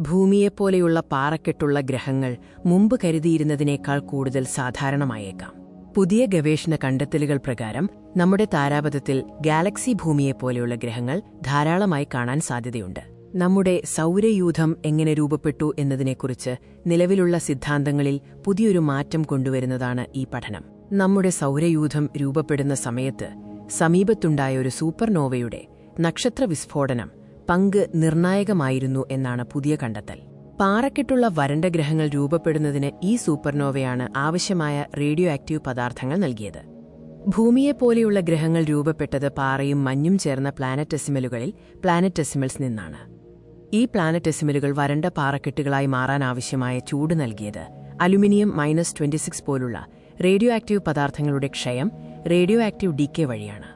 ഭൂമിയെപ്പോലെയുള്ള പാറക്കെട്ടുള്ള ഗ്രഹങ്ങൾ മുമ്പ് കരുതിയിരുന്നതിനേക്കാൾ കൂടുതൽ സാധാരണമായേക്കാം. പുതിയ ഗവേഷണ കണ്ടെത്തലുകൾ പ്രകാരം നമ്മുടെ താരാപഥത്തിൽ ഗാലക്സി ഭൂമിയെപ്പോലെയുള്ള ഗ്രഹങ്ങൾ ധാരാളമായി കാണാൻ സാധ്യതയുണ്ട്. നമ്മുടെ സൗരയൂഥം എങ്ങനെ രൂപപ്പെട്ടു എന്നതിനെക്കുറിച്ച് നിലവിലുള്ള സിദ്ധാന്തങ്ങളിൽ പുതിയൊരു മാറ്റം കൊണ്ടുവരുന്നതാണ് ഈ പഠനം. നമ്മുടെ സൗരയൂഥം രൂപപ്പെടുന്ന സമയത്ത് സമീപത്തുണ്ടായ ഒരു സൂപ്പർനോവയുടെ നക്ഷത്രവിസ്ഫോടനം പങ്ക് നിർണായകമായിരുന്നു എന്നാണ് പുതിയ കണ്ടെത്തൽ. പാറക്കെട്ടുള്ള വരണ്ട ഗ്രഹങ്ങൾ രൂപപ്പെടുന്നതിന് ഈ സൂപ്പർനോവയാണ് ആവശ്യമായ റേഡിയോ ആക്റ്റീവ് പദാർത്ഥങ്ങൾ നൽകിയത്. ഭൂമിയെപ്പോലെയുള്ള ഗ്രഹങ്ങൾ രൂപപ്പെട്ടത് പാറയും മഞ്ഞും ചേർന്ന പ്ലാനറ്റെസിമൽസ് നിന്നാണ്. ഈ പ്ലാനറ്റെസിമലുകൾ വരണ്ട പാറക്കെട്ടുകളായി മാറാനാവശ്യമായ ചൂട് നൽകിയത് അലുമിനിയം -26 പോലുള്ള റേഡിയോ ആക്റ്റീവ് പദാർത്ഥങ്ങളുടെ ക്ഷയം റേഡിയോ ആക്റ്റീവ് ഡീക്കേ വഴിയാണ്.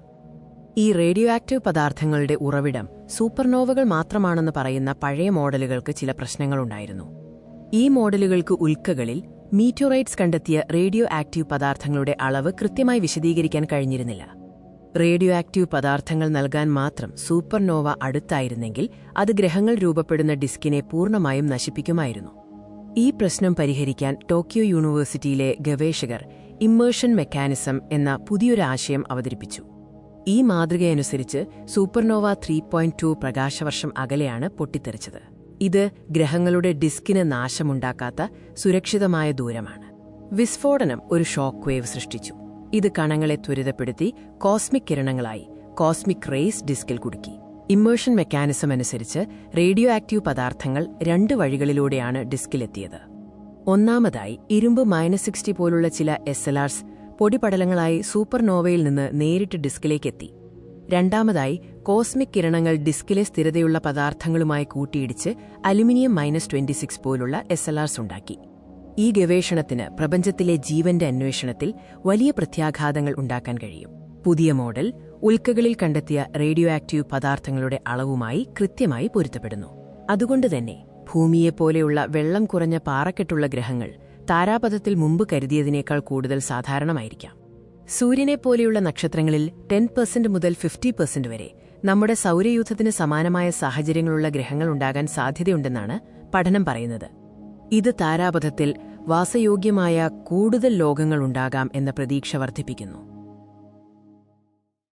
ഈ റേഡിയോ ആക്റ്റീവ് പദാർത്ഥങ്ങളുടെ ഉറവിടം സൂപ്പർനോവകൾ മാത്രമാണെന്ന് പറയുന്ന പഴയ മോഡലുകൾക്ക് ചില പ്രശ്നങ്ങളുണ്ടായിരുന്നു. ഈ മോഡലുകൾക്ക് ഉൽക്കകളിൽ മീറ്റോറൈറ്റ്സ് കണ്ടെത്തിയ റേഡിയോ ആക്റ്റീവ് പദാർത്ഥങ്ങളുടെ അളവ് കൃത്യമായി വിശദീകരിക്കാൻ കഴിഞ്ഞിരുന്നില്ല. റേഡിയോ ആക്റ്റീവ് പദാർത്ഥങ്ങൾ നൽകാൻ മാത്രം സൂപ്പർനോവ അടുത്തായിരുന്നെങ്കിൽ അത് ഗ്രഹങ്ങൾ രൂപപ്പെടുന്ന ഡിസ്കിനെ പൂർണ്ണമായും നശിപ്പിക്കുമായിരുന്നു. ഈ പ്രശ്നം പരിഹരിക്കാൻ ടോക്കിയോ യൂണിവേഴ്സിറ്റിയിലെ ഗവേഷകർ ഇമ്മേർഷൻ മെക്കാനിസം എന്ന പുതിയൊരു ആശയം അവതരിപ്പിച്ചു. ഈ മാതൃകയനുസരിച്ച് സൂപ്പർനോവ 3.2 പ്രകാശവർഷം അകലെയാണ് പൊട്ടിത്തെറിച്ചത്. ഇത് ഗ്രഹങ്ങളുടെ ഡിസ്കിന് നാശമുണ്ടാക്കാത്ത സുരക്ഷിതമായ ദൂരമാണ്. വിസ്ഫോടനം ഒരു ഷോക്ക് വേവ് സൃഷ്ടിച്ചു. ഇത് കണങ്ങളെ ത്വരിതപ്പെടുത്തി കോസ്മിക് കിരണങ്ങളായി കോസ്മിക് റേസ് ഡിസ്കിൽ കുടുക്കി. ഇമ്മേർഷൻ മെക്കാനിസം അനുസരിച്ച് റേഡിയോ ആക്റ്റീവ് പദാർത്ഥങ്ങൾ 2 വഴികളിലൂടെയാണ് ഡിസ്കിലെത്തിയത്. ഒന്നാമതായി ഇരുമ്പ് -60 പോലുള്ള ചില SLRs പൊടിപടലങ്ങളായി സൂപ്പർനോവയിൽ നിന്ന് നേരിട്ട് ഡിസ്കിലേക്കെത്തി. രണ്ടാമതായി കോസ്മിക് കിരണങ്ങൾ ഡിസ്കിലെ സ്ഥിരതയുള്ള പദാർത്ഥങ്ങളുമായി കൂട്ടിയിടിച്ച് അലുമിനിയം -26 പോലുള്ള SLRs ഉണ്ടാക്കി. ഈ ഗവേഷണത്തിന് പ്രപഞ്ചത്തിലെ ജീവന്റെ അന്വേഷണത്തിൽ വലിയ പ്രത്യാഘാതങ്ങൾ ഉണ്ടാക്കാൻ കഴിയും. പുതിയ മോഡൽ ഉൽക്കകളിൽ കണ്ടെത്തിയ റേഡിയോ ആക്റ്റീവ് പദാർത്ഥങ്ങളുടെ അളവുമായി കൃത്യമായി പൊരുത്തപ്പെടുന്നു. അതുകൊണ്ടുതന്നെ ഭൂമിയെപ്പോലെയുള്ള വെള്ളം കുറഞ്ഞ പാറക്കെട്ടുള്ള ഗ്രഹങ്ങൾ താരാപഥത്തിൽ മുമ്പ് കരുതിയതിനേക്കാൾ കൂടുതൽ സാധാരണമായിരിക്കാം. സൂര്യനെപ്പോലെയുള്ള നക്ഷത്രങ്ങളിൽ 10% മുതൽ 50% വരെ നമ്മുടെ സൗരയൂഥത്തിന് സമാനമായ സാഹചര്യങ്ങളുള്ള ഗ്രഹങ്ങൾ ഉണ്ടാകാൻ സാധ്യതയുണ്ടെന്നാണ് പഠനം പറയുന്നത്. ഇത് താരാപഥത്തിൽ വാസയോഗ്യമായ കൂടുതൽ ലോകങ്ങൾ ഉണ്ടാകാം എന്ന പ്രതീക്ഷ വർദ്ധിപ്പിക്കുന്നു.